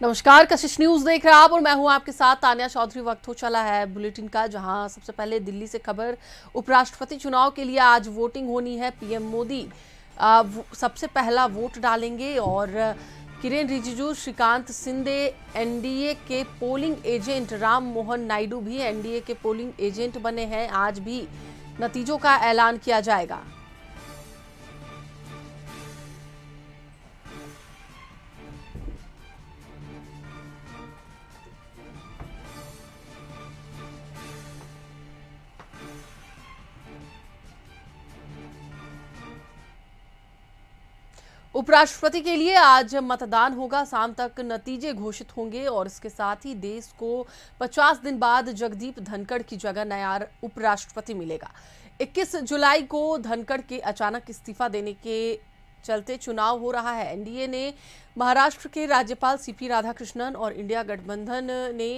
नमस्कार, कशिश न्यूज देख रहे हैं आप और मैं हूं आपके साथ तानिया चौधरी। वक्त हो चला है बुलेटिन का, जहां सबसे पहले दिल्ली से खबर। उपराष्ट्रपति चुनाव के लिए आज वोटिंग होनी है। पीएम मोदी सबसे पहला वोट डालेंगे और किरेन रिजिजू, श्रीकांत शिंदे, एनडीए के पोलिंग एजेंट राम मोहन नायडू भी एनडीए के पोलिंग एजेंट बने हैं। आज भी नतीजों का ऐलान किया जाएगा। उपराष्ट्रपति के लिए आज मतदान होगा। शाम तक नतीजे घोषित होंगे और इसके साथ ही देश को 50 दिन बाद जगदीप धनखड़ की जगह नया उपराष्ट्रपति मिलेगा। 21 जुलाई को धनखड़ के अचानक इस्तीफा देने के चलते चुनाव हो रहा है। एनडीए ने महाराष्ट्र के राज्यपाल सीपी राधाकृष्णन और इंडिया गठबंधन ने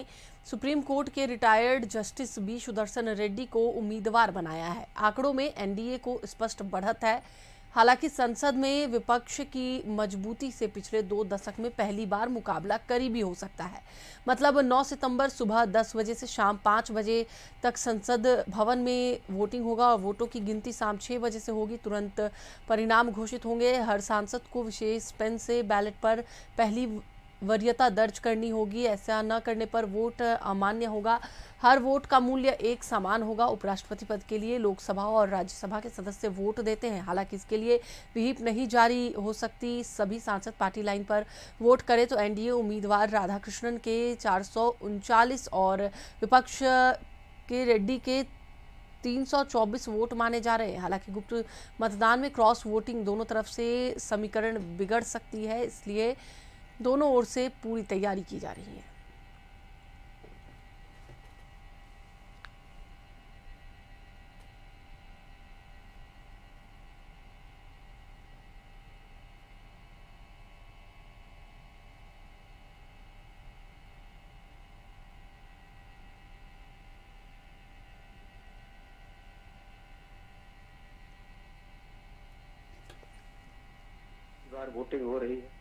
सुप्रीम कोर्ट के retired justice B Sudarshan Reddy को उम्मीदवार बनाया है। आंकड़ों में एनडीए को स्पष्ट बढ़त है। हालांकि संसद में विपक्ष की मजबूती से पिछले 2 दशक में पहली बार मुकाबला करीबी हो सकता है। मतलब 9 सितंबर सुबह 10 बजे से शाम 5 बजे तक संसद भवन में वोटिंग होगा और वोटों की गिनती शाम 6 बजे से होगी। तुरंत परिणाम घोषित होंगे। हर सांसद को विशेष पेन से बैलेट पर पहली वरीयता दर्ज करनी होगी। ऐसा न करने पर वोट अमान्य होगा। हर वोट का मूल्य एक समान होगा। उपराष्ट्रपति पद के लिए लोकसभा और राज्यसभा के सदस्य वोट देते हैं। हालांकि इसके लिए व्हिप नहीं जारी हो सकती। सभी सांसद पार्टी लाइन पर वोट करें तो एनडीए उम्मीदवार राधाकृष्णन के 439 और विपक्ष के रेड्डी के 324 वोट माने जा रहे हैं। हालांकि गुप्त मतदान में क्रॉस वोटिंग दोनों तरफ से समीकरण बिगड़ सकती है, इसलिए दोनों ओर से पूरी तैयारी की जा रही है। बार वोटिंग हो रही है।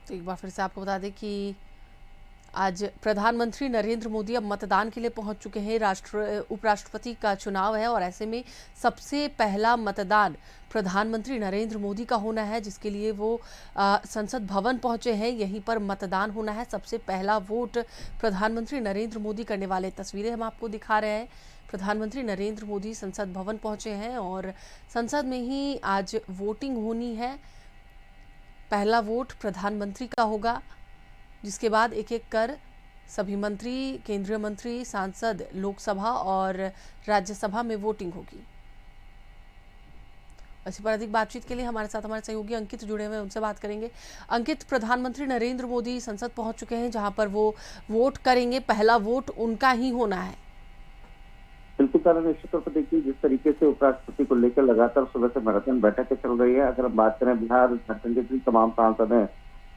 तो एक बार फिर से आपको बता दें कि आज प्रधानमंत्री नरेंद्र मोदी अब मतदान के लिए पहुंच चुके हैं। उपराष्ट्रपति का चुनाव है और ऐसे में सबसे पहला मतदान प्रधानमंत्री नरेंद्र मोदी का होना है, जिसके लिए वो संसद भवन पहुंचे हैं। यहीं पर मतदान होना है। सबसे पहला वोट प्रधानमंत्री नरेंद्र मोदी करने वाले तस्वीरें हम आपको दिखा रहे हैं। प्रधानमंत्री नरेंद्र मोदी संसद भवन पहुंचे हैं और संसद में ही आज वोटिंग होनी है। पहला वोट प्रधानमंत्री का होगा, जिसके बाद एक एक कर सभी मंत्री, केंद्रीय मंत्री, सांसद, लोकसभा और राज्यसभा में वोटिंग होगी। इसी पर अधिक बातचीत के लिए हमारे साथ हमारे सहयोगी अंकित जुड़े हुए हैं, उनसे बात करेंगे। अंकित, प्रधानमंत्री नरेंद्र मोदी संसद पहुंच चुके हैं, जहां पर वो वोट करेंगे। पहला वोट उनका ही होना है। बिल्कुल कारण निश्चित तौर पर देखिए, जिस तरीके से उपराष्ट्रपति को लेकर लगातार सुबह से मैराथन बैठकें चल रही है। अगर हम बात करें बिहार झारखंड के तमाम सांसद हैं,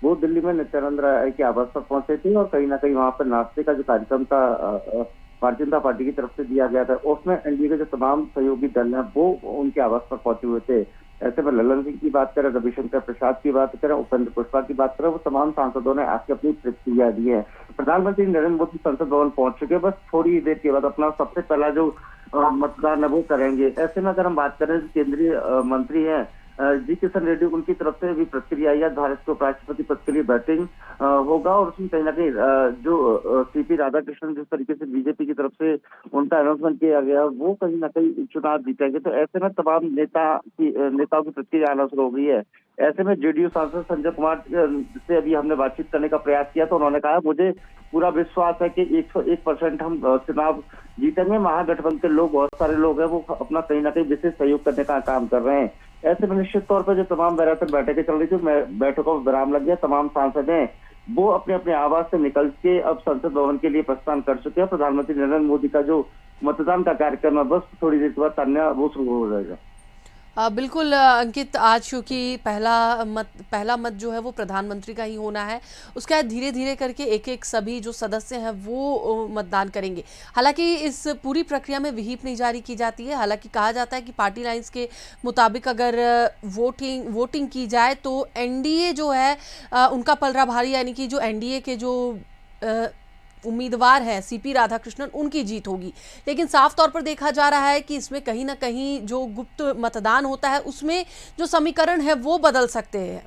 वो दिल्ली में नित्यानंद राय के आवास पर पहुंचे थे और कहीं ना कहीं वहां पर नाश्ते का जो कार्यक्रम था भारतीय जनता पार्टी की तरफ से दिया गया था, उसमें एनडीए के जो तमाम सहयोगी दल हैं वो उनके आवास पर पहुंचे हुए थे। ऐसे में ललन सिंह की बात करें, रविशंकर प्रसाद की बात करें, उपेंद्र कुशवाहा की बात करें, वो तमाम सांसदों ने आके अपनी प्रतिक्रिया दी है। प्रधानमंत्री नरेंद्र मोदी संसद भवन पहुंच चुके हैं। बस थोड़ी देर के बाद अपना सबसे पहला जो मतदान है वो करेंगे। ऐसे में अगर हम बात करें, केंद्रीय मंत्री हैं जी किशन रेड्डी, उनकी तरफ से भी प्रतिक्रिया आई है। भारत के उपराष्ट्रपति पद के लिए बैटिंग होगा और उसमें कहीं ना कहीं जो सीपी राधाकृष्णन जिस तरीके से बीजेपी की तरफ से उनका अनाउंसमेंट किया गया, वो कहीं ना कहीं चुनाव जीतेंगे। तो ऐसे में तमाम नेताओं की प्रतिक्रिया आना शुरू हो गई है। ऐसे में जेडीयू सांसद संजय कुमार से अभी हमने बातचीत करने का प्रयास किया तो उन्होंने कहा, मुझे पूरा विश्वास है कि 101% हम चुनाव जीतेंगे। महागठबंधन के लोग, बहुत सारे लोग हैं, वो अपना कहीं ना कहीं विशेष सहयोग करने का काम कर रहे हैं। ऐसे में निश्चित तौर पर जो तमाम मैराथन बैठकें चल रही थी, बैठकों में विराम लग गया। तमाम सांसद हैं वो अपने अपने आवास से निकल के अब संसद भवन के लिए प्रस्थान कर चुके हैं। प्रधानमंत्री नरेंद्र मोदी का जो मतदान का कार्यक्रम है, बस थोड़ी देर के बाद वो शुरू हो जाएगा। बिल्कुल अंकित, आज क्योंकि पहला मत जो है वो प्रधानमंत्री का ही होना है। उसके बाद धीरे धीरे करके एक एक सभी जो सदस्य हैं वो मतदान करेंगे। हालांकि इस पूरी प्रक्रिया में व्हिप नहीं जारी की जाती है। हालांकि कहा जाता है कि पार्टी लाइंस के मुताबिक अगर वोटिंग की जाए तो एनडीए जो है उनका पलड़ा भारी, यानी कि जो एनडीए के जो उम्मीदवार हैं सीपी राधाकृष्णन, उनकी जीत होगी। लेकिन साफ तौर पर देखा जा रहा है कि इसमें कहीं ना कहीं जो गुप्त मतदान होता है उसमें जो समीकरण है वो बदल सकते हैं।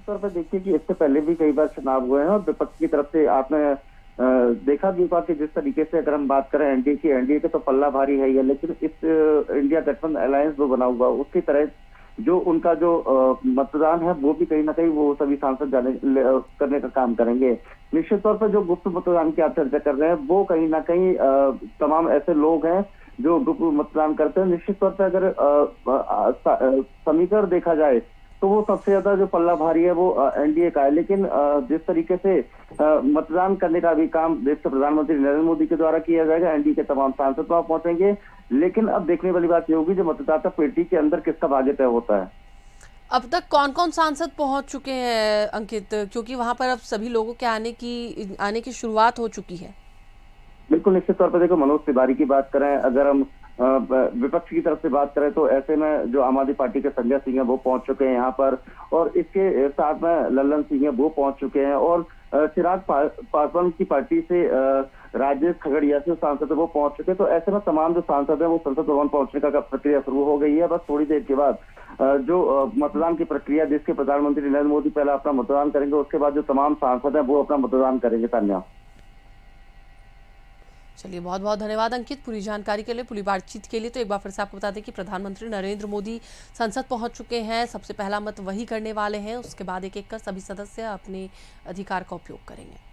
तौर पर देखिए कि इससे पहले भी कई बार चुनाव हुए हैं और विपक्ष की तरफ से आपने देखा भी होगा कि जिस तरीके से अगर हम बात करें एनडीए के तो पल्ला भारी है ही है, लेकिन इस इंडिया गठबंधन अलायंस जो बना हुआ उसकी तरह जो उनका जो मतदान है वो भी कहीं ना कहीं वो सभी सांसद करने का काम करेंगे। निश्चित तौर पर जो गुप्त मतदान की आप चर्चा कर रहे हैं वो कहीं ना कहीं तमाम ऐसे लोग हैं जो गुप्त मतदान करते हैं। निश्चित तौर पर अगर समीकरण देखा जाए तो वो सबसे ज्यादा जो पल्ला भारी है वो एनडीए का है। लेकिन जिस तरीके से मतदान करने का भी काम देश के प्रधानमंत्री नरेंद्र मोदी के द्वारा किया जाएगा, एनडीए के तमाम सांसद वहां पहुंचेंगे। लेकिन अब देखने वाली बात ये होगी जो मतदाता पेटी के अंदर किसका भाग्य तय होता है। अब तक कौन कौन सांसद पहुंच चुके हैं अंकित, क्योंकि वहां पर अब सभी लोगों के आने की शुरुआत हो चुकी है? बिल्कुल, निश्चित तौर पर देखो मनोज तिवारी की बात करें, अगर हम विपक्ष की तरफ से बात करें तो ऐसे में जो आम आदमी पार्टी के संजय सिंह है वो पहुंच चुके हैं यहाँ पर, और इसके साथ में लल्लन सिंह है वो पहुंच चुके हैं, और चिराग पासवान की पार्टी से राजेश खगड़िया से सांसद वो पहुंच चुके हैं। तो ऐसे में तमाम जो सांसद है वो संसद भवन पहुंचने का प्रक्रिया शुरू हो गई है। बस थोड़ी देर के बाद जो मतदान की प्रक्रिया जिसके प्रधानमंत्री नरेंद्र मोदी पहले अपना मतदान करेंगे, उसके बाद जो तमाम सांसद है वो अपना मतदान करेंगे। तान्या, चलिए, बहुत बहुत धन्यवाद अंकित पूरी जानकारी के लिए, पूरी बातचीत के लिए। तो एक बार फिर से आपको बता दें कि प्रधानमंत्री नरेंद्र मोदी संसद पहुंच चुके हैं। सबसे पहला मत वही करने वाले हैं, उसके बाद एक एक कर सभी सदस्य अपने अधिकार का उपयोग करेंगे।